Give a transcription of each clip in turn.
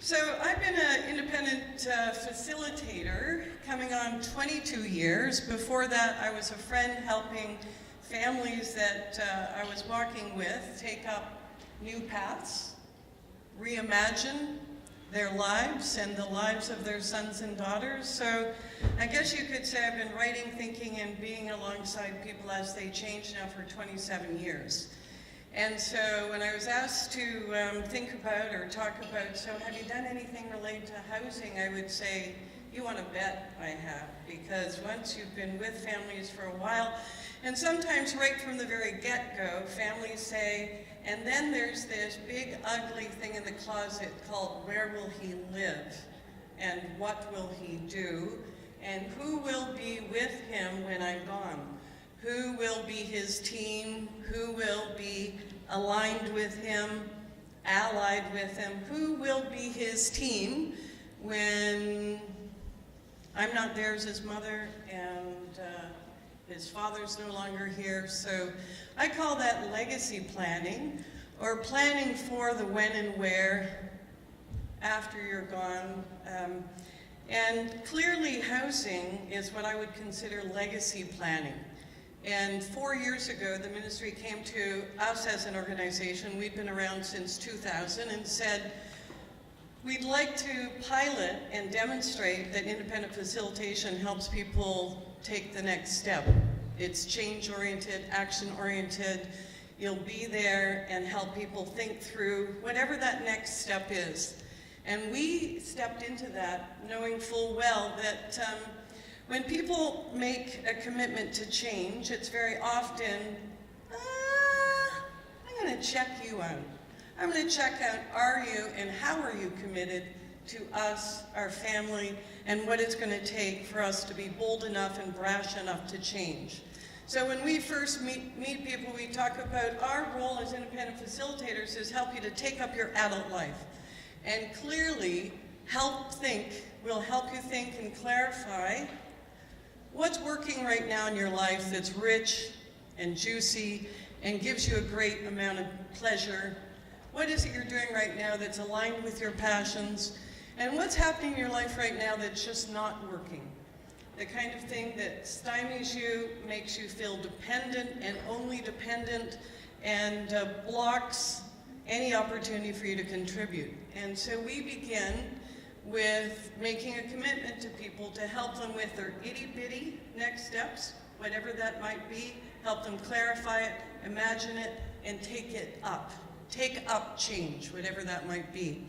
So I've been an independent facilitator coming on 22 years. Before that, I was a friend helping families that I was walking with take up new paths, reimagine their lives and the lives of their sons and daughters. So I guess you could say I've been writing, thinking, and being alongside people as they change now for 27 years. And so when I was asked to think about or talk about, so have you done anything related to housing, I would say, you want to bet I have, because once you've been with families for a while, and sometimes right from the very get-go, families say, and then there's this big ugly thing in the closet called where will he live, and what will he do, and who will be with him when I'm gone? Who will be his team? Who will be aligned with him, allied with him? Who will be his team when I'm not there as his mother and his father's no longer here? So I call that legacy planning, or planning for the when and where after you're gone. And clearly housing is what I would consider legacy planning. And 4 years ago, the ministry came to us as an organization, we've been around since 2000, and said, we'd like to pilot and demonstrate that independent facilitation helps people take the next step. It's change-oriented, action-oriented. You'll be there and help people think through whatever that next step is. And we stepped into that knowing full well that when people make a commitment to change, it's very often, I'm going to check you out. I'm going to check out, are you and how are you committed to us, our family, and what it's going to take for us to be bold enough and brash enough to change. So when we first meet people, we talk about our role as independent facilitators is help you to take up your adult life. And clearly, we'll help you think and clarify what's working right now in your life that's rich and juicy and gives you a great amount of pleasure. What is it you're doing right now that's aligned with your passions? And what's happening in your life right now that's just not working? The kind of thing that stymies you, makes you feel dependent and only dependent, and blocks any opportunity for you to contribute. And so we begin with making a commitment to people to help them with their itty-bitty next steps, whatever that might be, help them clarify it, imagine it, and take it up. Take up change, whatever that might be.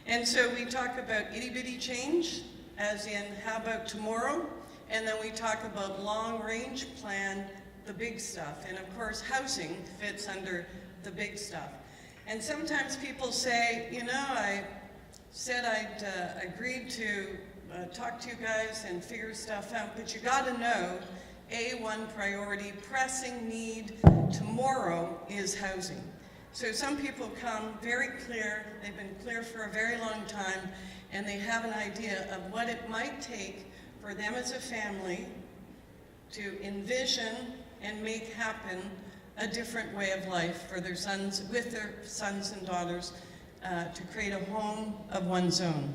And so we talk about itty-bitty change, as in how about tomorrow, and then we talk about long-range plan, the big stuff. And of course, housing fits under the big stuff. And sometimes people say, you know, I said I'd agreed to talk to you guys and figure stuff out, but you gotta know, A1 priority, pressing need tomorrow is housing. So some people come very clear, they've been clear for a very long time, and they have an idea of what it might take for them as a family to envision and make happen a different way of life for their sons, with their sons and daughters, to create a home of one's own.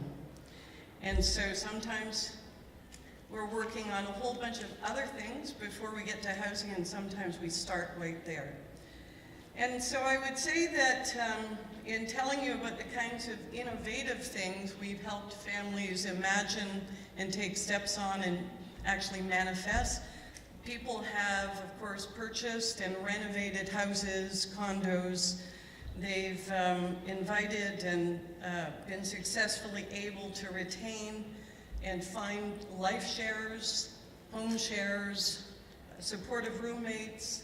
And so sometimes we're working on a whole bunch of other things before we get to housing, and sometimes we start right there. And so I would say that in telling you about the kinds of innovative things we've helped families imagine and take steps on and actually manifest, people have, of course, purchased and renovated houses, condos. They've invited and been successfully able to retain and find life sharers, home sharers, supportive roommates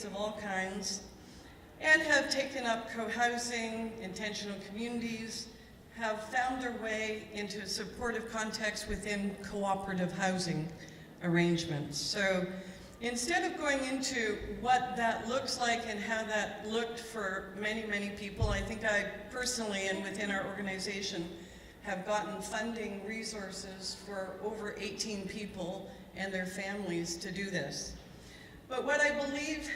of all kinds, and have taken up co-housing, intentional communities, have found their way into supportive context within cooperative housing arrangements. So instead of going into what that looks like and how that looked for many, many people, I think I personally and within our organization have gotten funding resources for over 18 people and their families to do this. But what I believe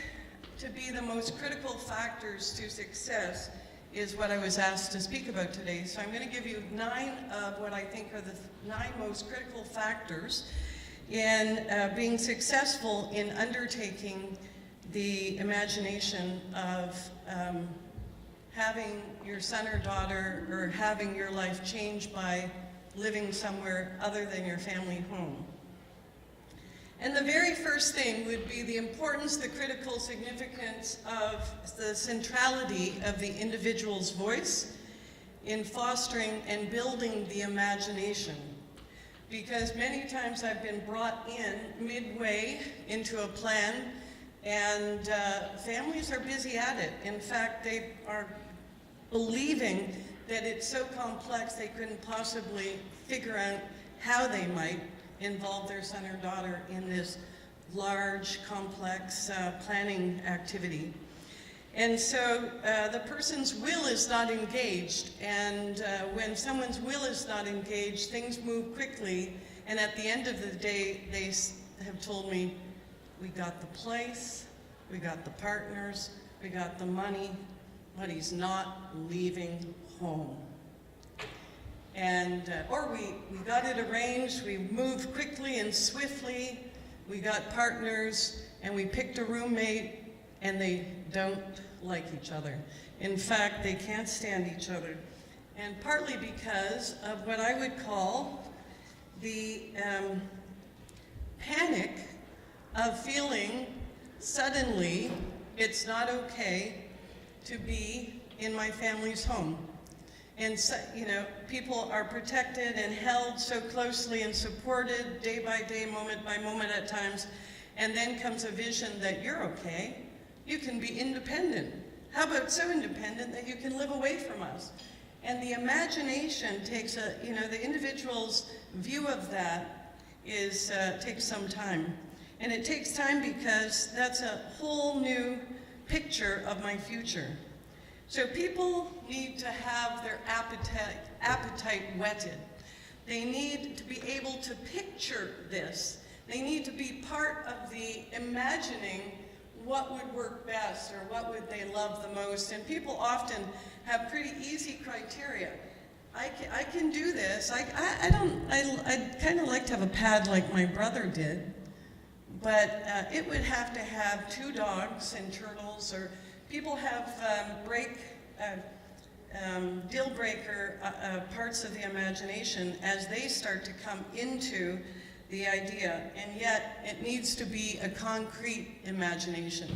to be the most critical factors to success is what I was asked to speak about today. So I'm going to give you 9 of what I think are the 9 most critical factors in being successful in undertaking the imagination of having your son or daughter or having your life changed by living somewhere other than your family home. And the very first thing would be the importance, the critical significance of the centrality of the individual's voice in fostering and building the imagination. Because many times I've been brought in midway into a plan, and families are busy at it. In fact, they are believing that it's so complex they couldn't possibly figure out how they might involve their son or daughter in this large, complex planning activity. And so the person's will is not engaged, and when someone's will is not engaged, things move quickly, and at the end of the day, they have told me, we got the place, we got the partners, we got the money, but he's not leaving home. And, or we got it arranged, we moved quickly and swiftly, we got partners, and we picked a roommate, and they don't like each other. In fact, they can't stand each other. And partly because of what I would call the panic of feeling suddenly it's not okay to be in my family's home. And so, you know, people are protected and held so closely and supported day by day, moment by moment at times, and then comes a vision that you're okay, you can be independent. How about so independent that you can live away from us? And the imagination takes a, you know, the individual's view of that is, takes some time. And it takes time because that's a whole new picture of my future. So people need to have their appetite whetted. They need to be able to picture this. They need to be part of the imagining what would work best or what would they love the most. And people often have pretty easy criteria. I can do this. I'd kind of like to have a pad like my brother did, but it would have to have 2 dogs and turtles, or people have deal breaker parts of the imagination as they start to come into the idea, and yet it needs to be a concrete imagination.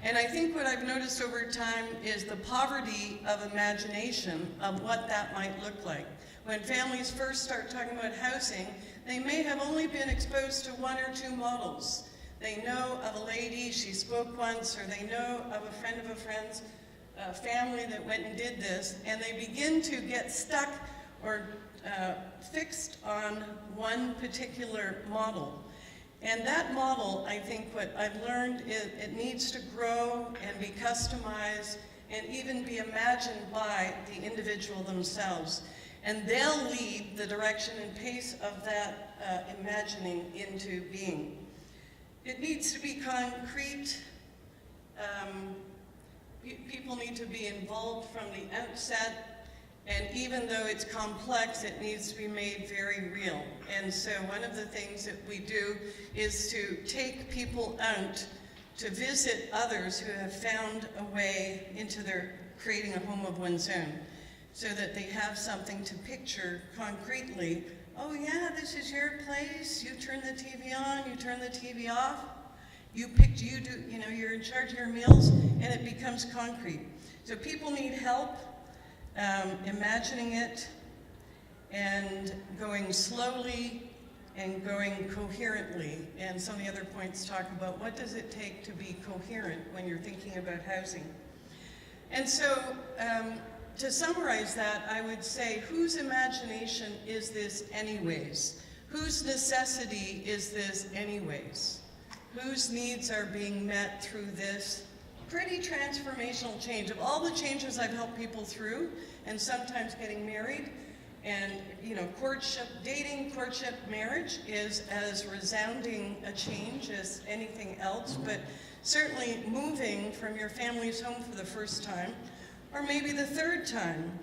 And I think what I've noticed over time is the poverty of imagination of what that might look like. When families first start talking about housing, they may have only been exposed to 1 or 2 models. They know of a lady, she spoke once, or they know of a friend of a friend's family that went and did this, and they begin to get stuck or fixed on one particular model. And that model, I think what I've learned is it needs to grow and be customized and even be imagined by the individual themselves. And they'll lead the direction and pace of that imagining into being. It needs to be concrete. People need to be involved from the outset. And even though it's complex, it needs to be made very real. And so one of the things that we do is to take people out to visit others who have found a way into their creating a home of one's own, so that they have something to picture concretely. Oh yeah, this is your place. You turn the TV on, you turn the TV off. You know, you're in charge of your meals, and it becomes concrete. So people need help imagining it and going slowly and going coherently. And some of the other points talk about what does it take to be coherent when you're thinking about housing. And so to summarize that, I would say, whose imagination is this anyways? Whose necessity is this anyways? Whose needs are being met through this pretty transformational change? Of all the changes I've helped people through, and sometimes getting married, and you know, courtship, dating, courtship, marriage is as resounding a change as anything else, but certainly moving from your family's home for the first time, or maybe the third time.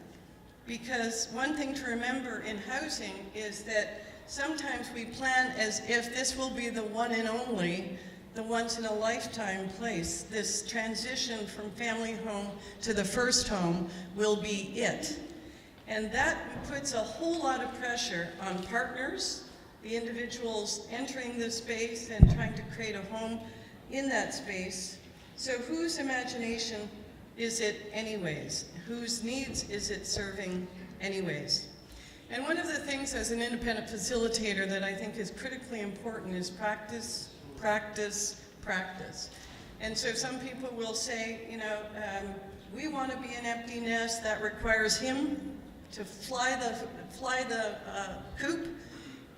Because one thing to remember in housing is that sometimes we plan as if this will be the one and only, the once-in-a-lifetime place. This transition from family home to the first home will be it. And that puts a whole lot of pressure on partners, the individuals entering the space and trying to create a home in that space. So whose imagination is it anyways? Whose needs is it serving anyways? And one of the things as an independent facilitator that I think is critically important is practice, practice, practice. And so some people will say, you know, we want to be an empty nest. That requires him to fly the coop,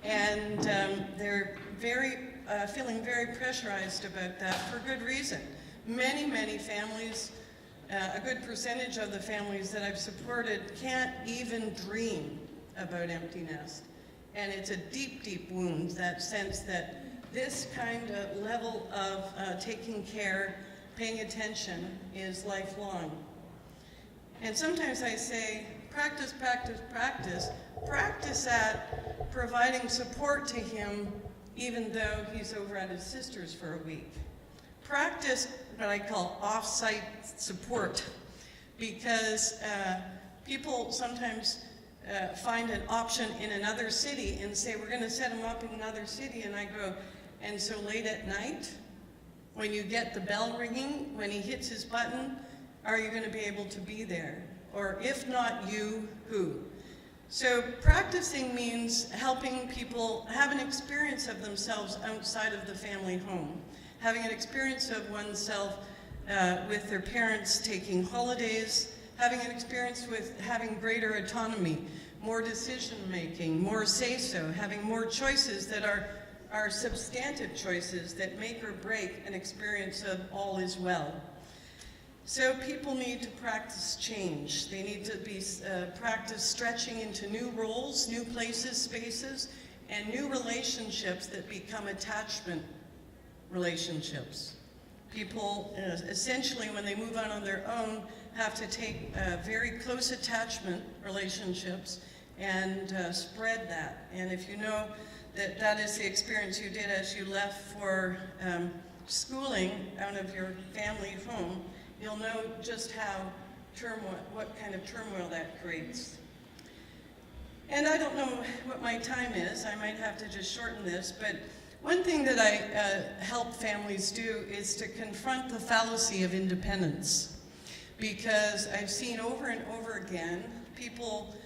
and they're feeling very pressurized about that for good reason. Many families, a good percentage of the families that I've supported can't even dream about empty nest. And it's a deep wound, that sense that this kind of level of taking care, paying attention is lifelong. And sometimes I say, practice, practice, practice. Practice at providing support to him even though he's over at his sister's for a week. Practice what I call off-site support, because people sometimes find an option in another city and say, we're going to set him up in another city, and I go, and so late at night, when you get the bell ringing, when he hits his button, are you going to be able to be there? Or if not you, who? So practicing means helping people have an experience of themselves outside of the family home, having an experience of oneself with their parents taking holidays, having an experience with having greater autonomy, more decision-making, more say-so, having more choices that are substantive choices that make or break an experience of all is well. So people need to practice change. They need to be practice stretching into new roles, new places, spaces, and new relationships that become attachment relationships. People, essentially, when they move out on their own, have to take very close attachment relationships and spread that. And if you know that that is the experience you did as you left for schooling out of your family home, you'll know just how what kind of turmoil that creates. And I don't know what my time is. I might have to just shorten this, but one thing that I help families do is to confront the fallacy of independence. Because I've seen over and over again people,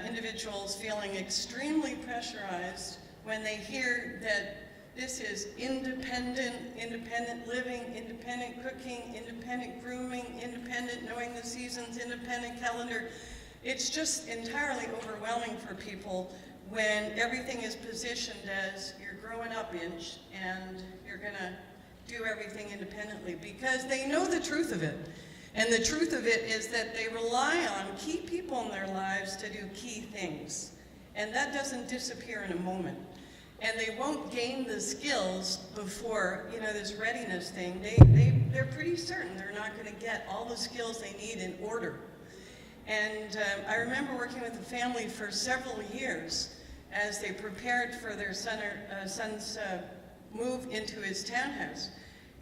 individuals feeling extremely pressurized when they hear that this is independent living, independent cooking, independent grooming, independent knowing the seasons, independent calendar. It's just entirely overwhelming for people when everything is positioned as you're growing up inch and you're gonna do everything independently, because they know the truth of it. And the truth of it is that they rely on key people in their lives to do key things. And that doesn't disappear in a moment. And they won't gain the skills before, you know, this readiness thing. They're pretty certain they're not going to get all the skills they need in order. And I remember working with a family for several years as they prepared for their son's move into his townhouse.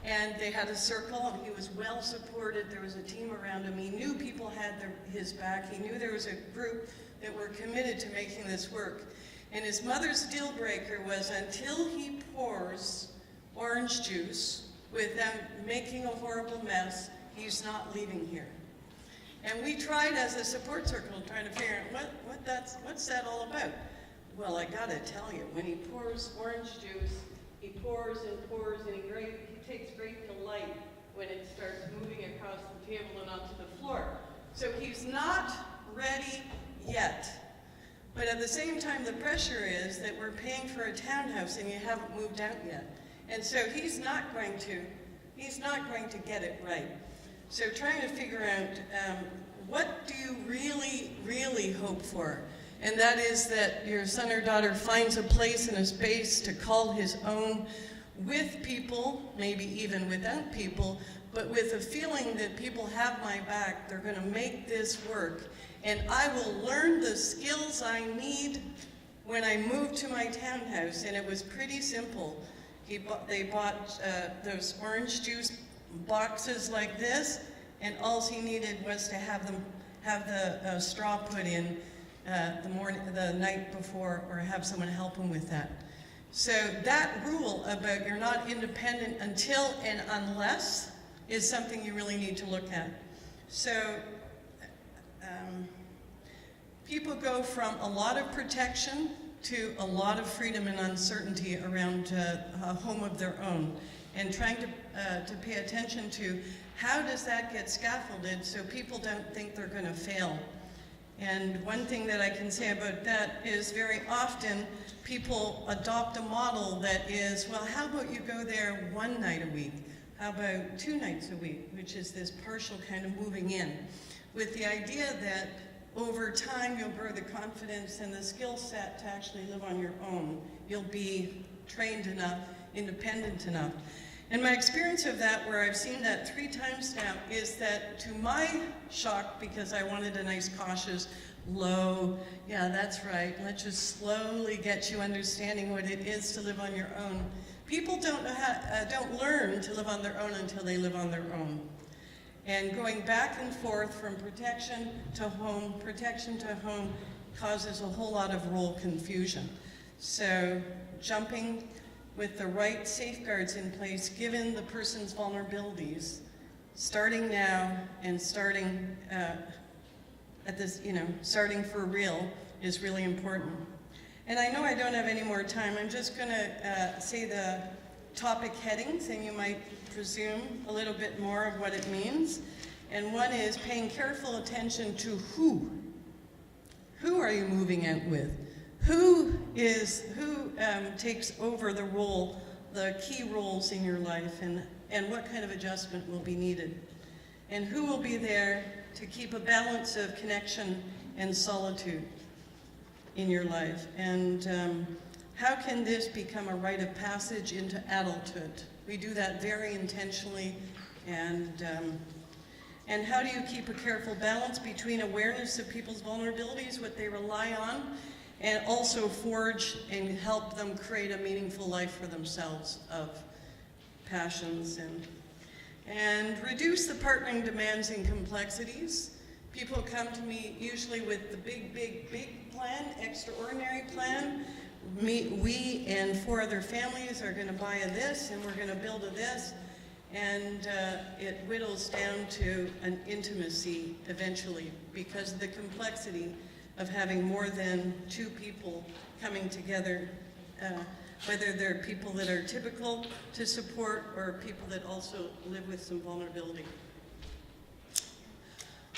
And they had a circle, and he was well supported. There was a team around him. He knew people had his back. He knew there was a group that were committed to making this work. And his mother's deal breaker was, until he pours orange juice without making a horrible mess, he's not leaving here. And we tried as a support circle trying to figure out what's that all about. Well, I gotta tell you, when he pours orange juice, he pours and pours, and he takes great delight when it starts moving across the table and onto the floor. So he's not ready yet. But at the same time, the pressure is that we're paying for a townhouse and you haven't moved out yet. And so he's not going to get it right. So trying to figure out what do you really hope for? And that is that your son or daughter finds a place and a space to call his own, with people, maybe even without people, but with a feeling that people have my back. They're going to make this work, and I will learn the skills I need when I moved to my townhouse. And it was pretty simple. They bought those orange juice boxes like this, and all he needed was to have the straw put in the night before, or have someone help him with that. So that rule about you're not independent until and unless is something you really need to look at. So people go from a lot of protection to a lot of freedom and uncertainty around a home of their own, and trying to pay attention to how does that get scaffolded so people don't think they're going to fail. And one thing that I can say about that is very often people adopt a model that is, well, how about you go there one night a week? How about 2 nights a week, which is this partial kind of moving in, with the idea that over time you'll grow the confidence and the skill set to actually live on your own. You'll be trained enough, independent enough. And my experience of that, where I've seen that 3 times now, is that to my shock, because I wanted a nice cautious, low, yeah, that's right, let's just slowly get you understanding what it is to live on your own. People don't learn to live on their own until they live on their own. And going back and forth from protection to home causes a whole lot of role confusion. So jumping with the right safeguards in place, given the person's vulnerabilities, starting now and starting at this, starting for real is really important. And I know I don't have any more time. I'm just going to say the topic headings, and you might presume a little bit more of what it means. And one is paying careful attention to who. Who are you moving out with? Who takes over the role, the key roles in your life, and what kind of adjustment will be needed? And who will be there to keep a balance of connection and solitude in your life? And how can this become a rite of passage into adulthood? We do that very intentionally, and how do you keep a careful balance between awareness of people's vulnerabilities, what they rely on, and also forge and help them create a meaningful life for themselves of passions, and reduce the partnering demands and complexities. People come to me usually with the big plan, extraordinary plan. We and 4 other families are going to buy a this, and we're going to build a this, and it whittles down to an intimacy eventually, because of the complexity of having more than 2 people coming together, whether they're people that are typical to support or people that also live with some vulnerability.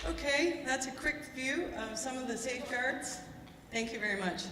Okay, that's a quick view of some of the safeguards. Thank you very much.